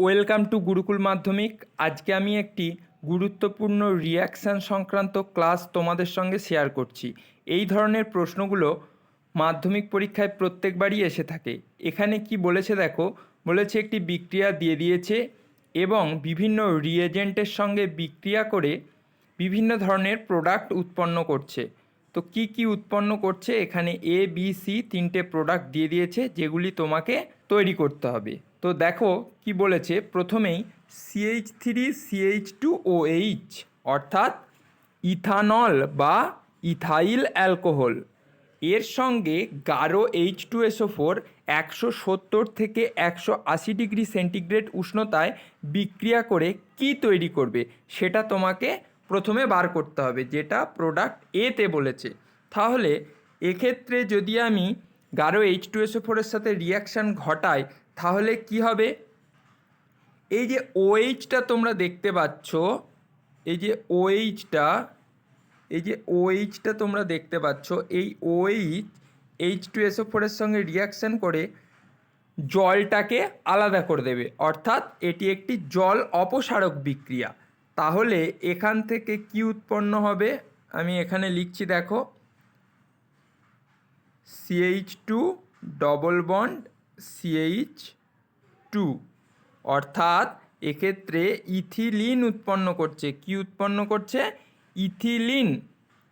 Welcome to Gurukul মাধ্যমিক। আজকে আমি একটি গুরুত্বপূর্ণ রিয়াকশান সংক্রান্ত ক্লাস তোমাদের সঙ্গে শেয়ার করছি। এই ধরনের প্রশ্নগুলো মাধ্যমিক পরীক্ষায় প্রত্যেকবারই এসে থাকে। এখানে কি বলেছে দেখো, বলেছে একটি বিক্রিয়া দিয়ে দিয়েছে এবং বিভিন্ন রিয়েজেন্টের সঙ্গে বিক্রিয়া করে বিভিন্ন ধরনের প্রোডাক্ট উৎপন্ন করছে। তো কি কি উৎপন্ন করছে, এখানে এ বি সি তিনটে প্রোডাক্ট দিয়ে দিয়েছে যেগুলি তোমাকে তৈরি করতে হবে। তো দেখো কি বলেছে, প্রথমেই CH3CH2OH অর্থাৎ ইথানল বা ইথাইল অ্যালকোহল, এর সঙ্গে গাঢ় H2SO4 170 থেকে 180 ডিগ্রি সেন্টিগ্রেড উষ্ণতায় বিক্রিয়া করে কি তৈরি করবে সেটা তোমাকে প্রথমে বার করতে হবে, যেটা প্রোডাক্ট এতে বলেছে। তাহলে এক্ষেত্রে যদি আমি গাঢ় H2SO4 এর সাথে রিয়াকশান ঘটাই তাহলে কি হবে, এই যে OH-টা তোমরা দেখতে পাচ্ছ, এই যে OH-টা তোমরা দেখতে পাচ্ছ, এই OH H2SO4 এর সঙ্গে রিয়াকশান করে জলটাকে আলাদা করে দেবে, অর্থাৎ এটি একটি জল অপসারক বিক্রিয়া। তাহলে এখান থেকে কি উৎপন্ন হবে, আমি এখানে লিখছি দেখো, CH2 ডবল বন্ড CH2, অর্থাৎ এক্ষেত্রে ইথিলিন উৎপন্ন করছে। কি উৎপন্ন করছে? ইথিলিন।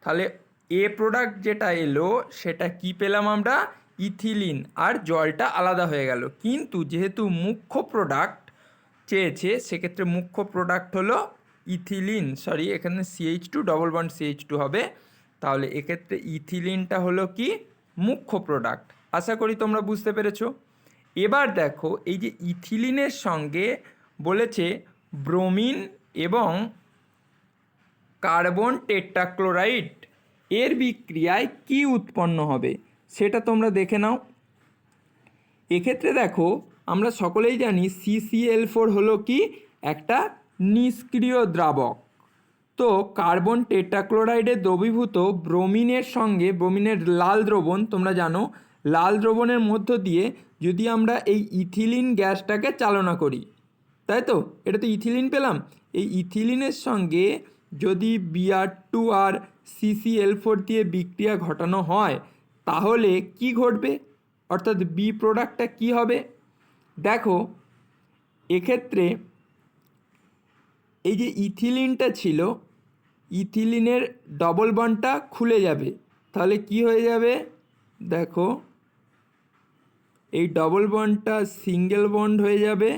তাহলে এ প্রোডাক্ট যেটা এলো সেটা কি পেলাম আমরা? ইথিলিন, আর জলটা আলাদা হয়ে গেল। কিন্তু যেহেতু মুখ্য প্রোডাক্ট চেয়েছে, সেক্ষেত্রে মুখ্য প্রোডাক্ট হলো ইথিলিন, এখানে CH2 ডবল বন্ড CH2 হবে। তাহলে এক্ষেত্রে ইথিলিনটা হলো কি? মুখ্য প্রোডাক্ট। আশা করি তোমরা বুঝতে পেরেছো। এবার দেখো, এই যে ইথিলিনের সঙ্গে বলেছে ব্রোমিন এবং কার্বন টেট্রাক্লোরাইড, এর বিক্রিয়ায় কি উৎপন্ন হবে সেটা তোমরা দেখে নাও। এক্ষেত্রে দেখো, আমরা সকলেই জানি CCl4 হলো কি? একটা নিষ্ক্রিয় দ্রাবক। তো কার্বন টেট্রাক্লোরাইডের দ্রবীভূত ব্রোমিনের সঙ্গে, ব্রোমিনের লাল দ্রবণ তোমরা জানো, লাল দ্রবণের মধ্য দিয়ে যদি আমরা এই ইথিলিন গ্যাসটাকে চালনা করি, তাই তো, এটা তো ইথিলিন পেলাম। এই ইথিলিনের সঙ্গে যদি Br2 আর CCl4 দিয়ে বিক্রিয়া ঘটানো হয় তাহলে কি ঘটবে, অর্থাৎ বি প্রোডাক্টটা কি হবে? দেখো এক্ষেত্রে এই যে ইথিলিনটা ছিল, ইথিলিনের ডবল বন্ডটা খুলে যাবে। তাহলে কি হয়ে যাবে? দেখো, এই ডবল বন্ডটা সিঙ্গেল বন্ড হয়ে যাবে,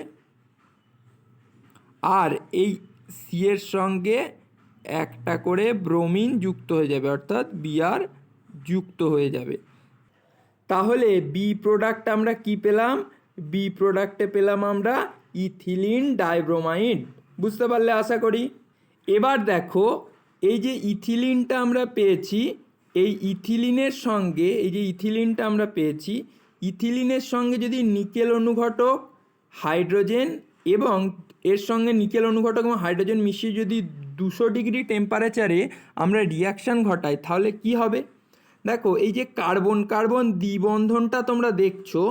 আর এই সি এর সঙ্গে একটা করে ব্রোমিন যুক্ত হয়ে যাবে, অর্থাৎ Br যুক্ত হয়ে যাবে। তাহলে বি প্রোডাক্ট আমরা কি পেলাম? বি প্রোডাক্টে পেলাম আমরা ইথিলিন ডাইব্রোমাইড। বুঝতে পারলে আশা করি। এবার দেখো, এই যে ইথিলিনটা আমরা পেয়েছি, এই ইথিলিনের সঙ্গে, এই যে ইথিলিনটা আমরা পেয়েছি, ইথিলিনের সঙ্গে যদি নিকেল অনুঘটক, হাইড্রোজেন এবং এর সঙ্গে নিকেল অনুঘটক এবং হাইড্রোজেন মিশিয়ে যদি 200 ডিগ্রি টেম্পারেচারে আমরা রিয়াকশান ঘটাই তাহলে কি হবে? দেখো, এই যে কার্বন কার্বন দ্বিবন্ধনটা তোমরা দেখছো,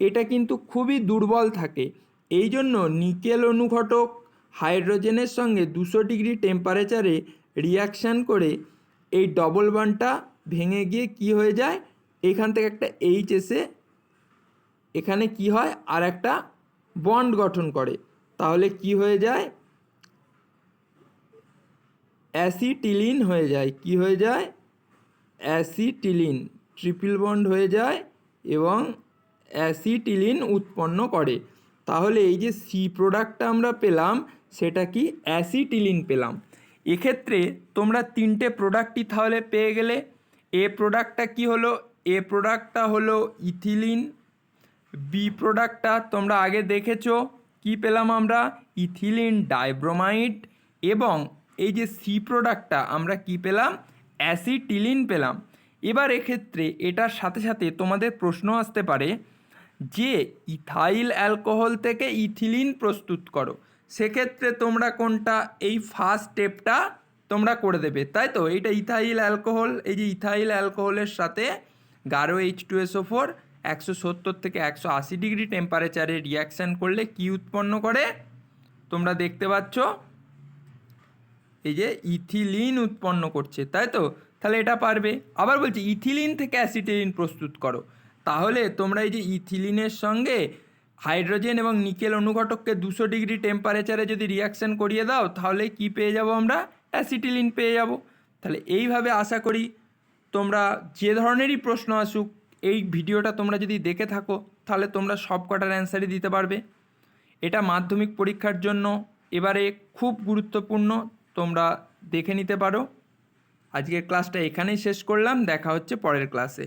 এটা কিন্তু খুবই দুর্বল থাকে। এই জন্য নিকেল অনুঘটক হাইড্রোজেনের সঙ্গে 200 ডিগ্রি টেম্পারেচারে রিয়াকশান করে এই ডবল বন্ডটা ভেঙে গিয়ে কি হয়ে যায়, এখান থেকে একটা H এসে এখানে কি হয়, আর একটা বন্ড গঠন করে। তাহলে কি হয়ে যায়? অ্যাসিটিলিন হয়ে যায়। কি হয়ে যায়? অ্যাসিটিলিন, ট্রিপল বন্ড হয়ে যায় এবং অ্যাসিটিলিন উৎপন্ন করে। তাহলে এই যে সি প্রোডাক্টটা আমরা পেলাম সেটা কি? অ্যাসিটিলিন পেলাম। এক্ষেত্রে তোমরা তিনটে প্রোডাক্টই তাহলে পেয়ে গেলে। এ প্রোডাক্টটা কি হলো? এ প্রোডাক্টটা হলো ইথিলিন। বি প্রোডাক্টটা তোমরা আগে দেখেছো, কি পেলাম আমরা? ইথিলিন ডাইব্রোমাইড। এবং এই যে সি প্রোডাক্টটা আমরা কি পেলাম? অ্যাসিটিলিন পেলাম। এবার এক্ষেত্রে এটার সাথে সাথে তোমাদের প্রশ্ন আসতে পারে যে ইথাইল অ্যালকোহল থেকে ইথিলিন প্রস্তুত করো, সেক্ষেত্রে তোমরা কোনটা? এই ফার্স্ট স্টেপটা তোমরা করে দেবে, তাই তো। এইটা ইথাইল অ্যালকোহল, এই যে ইথাইল অ্যালকোহলের সাথে গাঢ় H2SO4 170 থেকে 180 ডিগ্রি টেম্পারেচারে রিয়াকশান করলে কি উৎপন্ন করে? তোমরা দেখতে পাচ্ছ এই যে ইথিলিন উৎপন্ন করছে, তাই তো? তাহলে এটা পারবে। আবার বলছি ইথিলিন থেকে অ্যাসিটিলিন প্রস্তুত করো। তাহলে তোমরা এই যে ইথিলিনের সঙ্গে হাইড্রোজেন এবং নিকেল অনুঘটককে 200 ডিগ্রি টেম্পারেচারে যদি রিয়াকশান করিয়ে দাও, তাহলে কি পেয়ে যাব আমরা? অ্যাসিটিলিন পেয়ে যাব। তাহলে এইভাবে আশা করি তোমরা যে ধরনেরই প্রশ্ন আসুক, এই ভিডিওটা তোমরা যদি দেখে থাকো তাহলে তোমরা সব কটার অ্যান্সারই দিতে পারবে। এটা মাধ্যমিক পরীক্ষার জন্য এবারে খুব গুরুত্বপূর্ণ, তোমরা দেখে নিতে পারো। আজকের ক্লাসটা এখানেই শেষ করলাম, দেখা হচ্ছে পরের ক্লাসে।